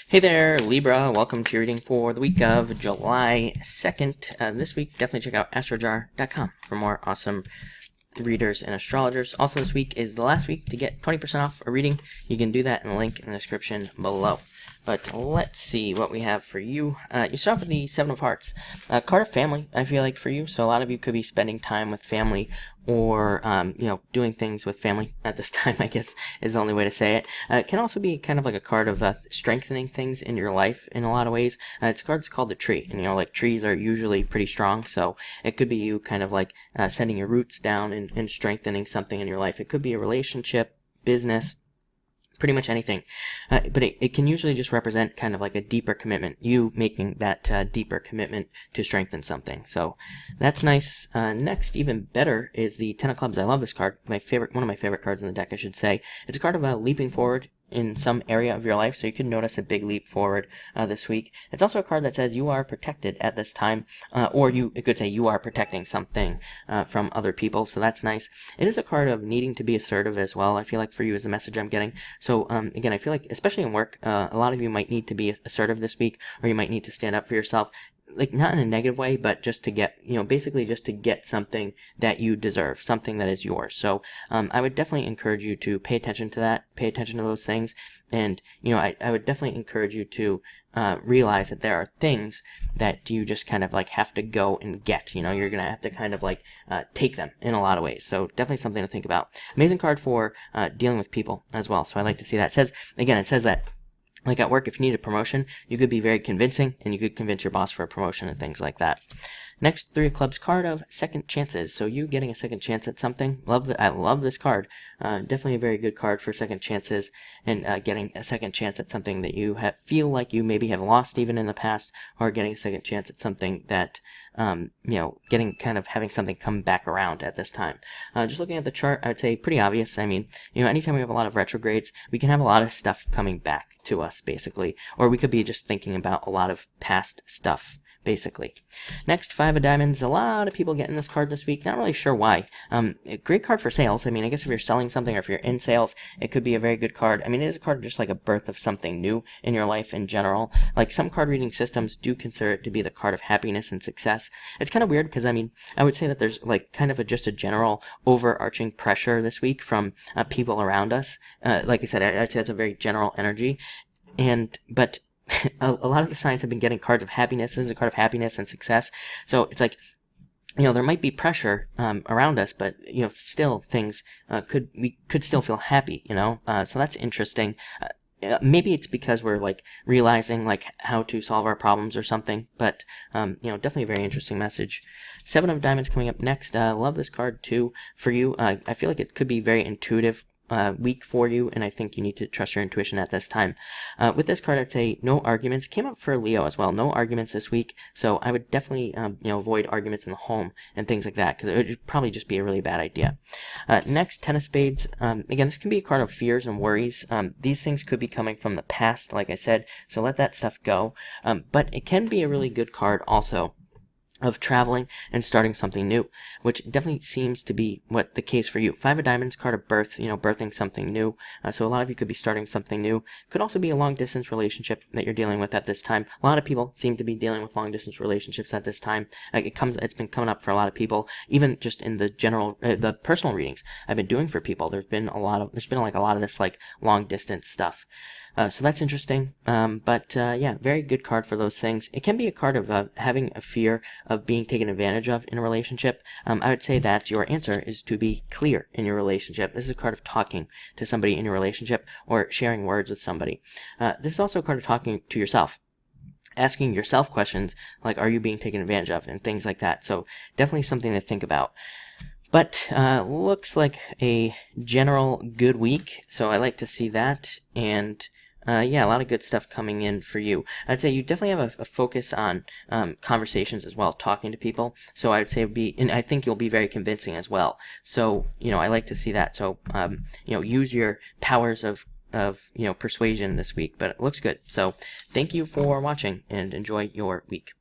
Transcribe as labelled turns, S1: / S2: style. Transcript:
S1: Hey there, Libra. Welcome to your reading for the week of July 2nd. This week, definitely check out astrojar.com for more awesome readers and astrologers. Also, this week is the last week to get 20% off a reading. You can do that in the link in the description below. But let's see what we have for you. You start off with the Seven of Hearts. Card of family, I feel like, for you. So a lot of you could be spending time with family or, doing things with family at this time, I guess, is the only way to say it. It can also be kind of like a card of strengthening things in your life in a lot of ways. It's a card that's called the Tree. And, like trees are usually pretty strong. So it could be you kind of like sending your roots down and strengthening something in your life. It could be a relationship, business, pretty much anything, but it can usually just represent kind of like a deeper commitment, you making that deeper commitment to strengthen something. So that's nice. Next, even better, is the Ten of Clubs. I love this card. One of my favorite cards in the deck, I should say. It's a card of leaping forward in some area of your life, so you could notice a big leap forward this week. It's also a card that says you are protected at this time, or it could say you are protecting something from other people, so that's nice. It is a card of needing to be assertive as well, I feel like, for you, is the message I'm getting. So again, I feel like, especially in work, a lot of you might need to be assertive this week, or you might need to stand up for yourself. Like, not in a negative way, but just to get, basically just to get something that you deserve, something that is yours. So I would definitely encourage you to pay attention to that, pay attention to those things. And, I would definitely encourage you to realize that there are things that you just kind of like have to go and get. You're going to have to kind of like take them in a lot of ways. So definitely something to think about. Amazing card for dealing with people as well. So I like to see that. It says that, like at work, if you need a promotion, you could be very convincing, and you could convince your boss for a promotion and things like that. Next, Three of Clubs, card of second chances. So you getting a second chance at something. I love this card. Definitely a very good card for second chances and getting a second chance at something that you feel like you maybe have lost even in the past, or getting a second chance at something that, having something come back around at this time. Just looking at the chart, I would say pretty obvious. I mean, anytime we have a lot of retrogrades, we can have a lot of stuff coming back to us, basically. Or we could be just thinking about a lot of past stuff, basically. Next, Five of Diamonds. A lot of people getting this card this week. Not really sure why. A great card for sales. I mean, I guess if you're selling something, or if you're in sales, it could be a very good card. I mean, it is a card just like a birth of something new in your life in general. Like, some card reading systems do consider it to be the card of happiness and success. It's kind of weird because, I would say that there's like kind of just a general overarching pressure this week from people around us. Like I said, I'd say that's a very general energy. But a lot of the signs have been getting cards of happiness. This is a card of happiness and success. So it's like, there might be pressure around us, but still things we could still feel happy. So that's interesting. Maybe it's because we're like realizing like how to solve our problems or something. But definitely a very interesting message. Seven of Diamonds coming up next. Love this card too for you. I feel like it could be very intuitive week for you, and I think you need to trust your intuition at this time. With this card, I'd say no arguments. Came up for Leo as well. No arguments this week, so I would definitely avoid arguments in the home and things like that, because it would probably just be a really bad idea. Next, Ten of Spades. Again, this can be a card of fears and worries. These things could be coming from the past, like I said, so let that stuff go. But it can be a really good card also of traveling and starting something new, which definitely seems to be what the case for you. Five of Diamonds, card of birth, birthing something new. So a lot of you could be starting something new. Could also be a long distance relationship that you're dealing with at this time. A lot of people seem to be dealing with long distance relationships at this time. It's been coming up for a lot of people, even just in the general, the personal readings I've been doing for people. There's been a lot of this like long distance stuff. So that's interesting. Yeah, very good card for those things. It can be a card of having a fear of being taken advantage of in a relationship. I would say that your answer is to be clear in your relationship. This is a card of talking to somebody in your relationship, or sharing words with somebody. This is also a card of talking to yourself, asking yourself questions like, are you being taken advantage of, and things like that. So definitely something to think about. But looks like a general good week, so I like to see that. And yeah, a lot of good stuff coming in for you. I'd say you definitely have a focus on conversations as well, talking to people. So I would say and I think you'll be very convincing as well. So, I like to see that. So, use your powers of persuasion this week, but it looks good. So thank you for watching, and enjoy your week.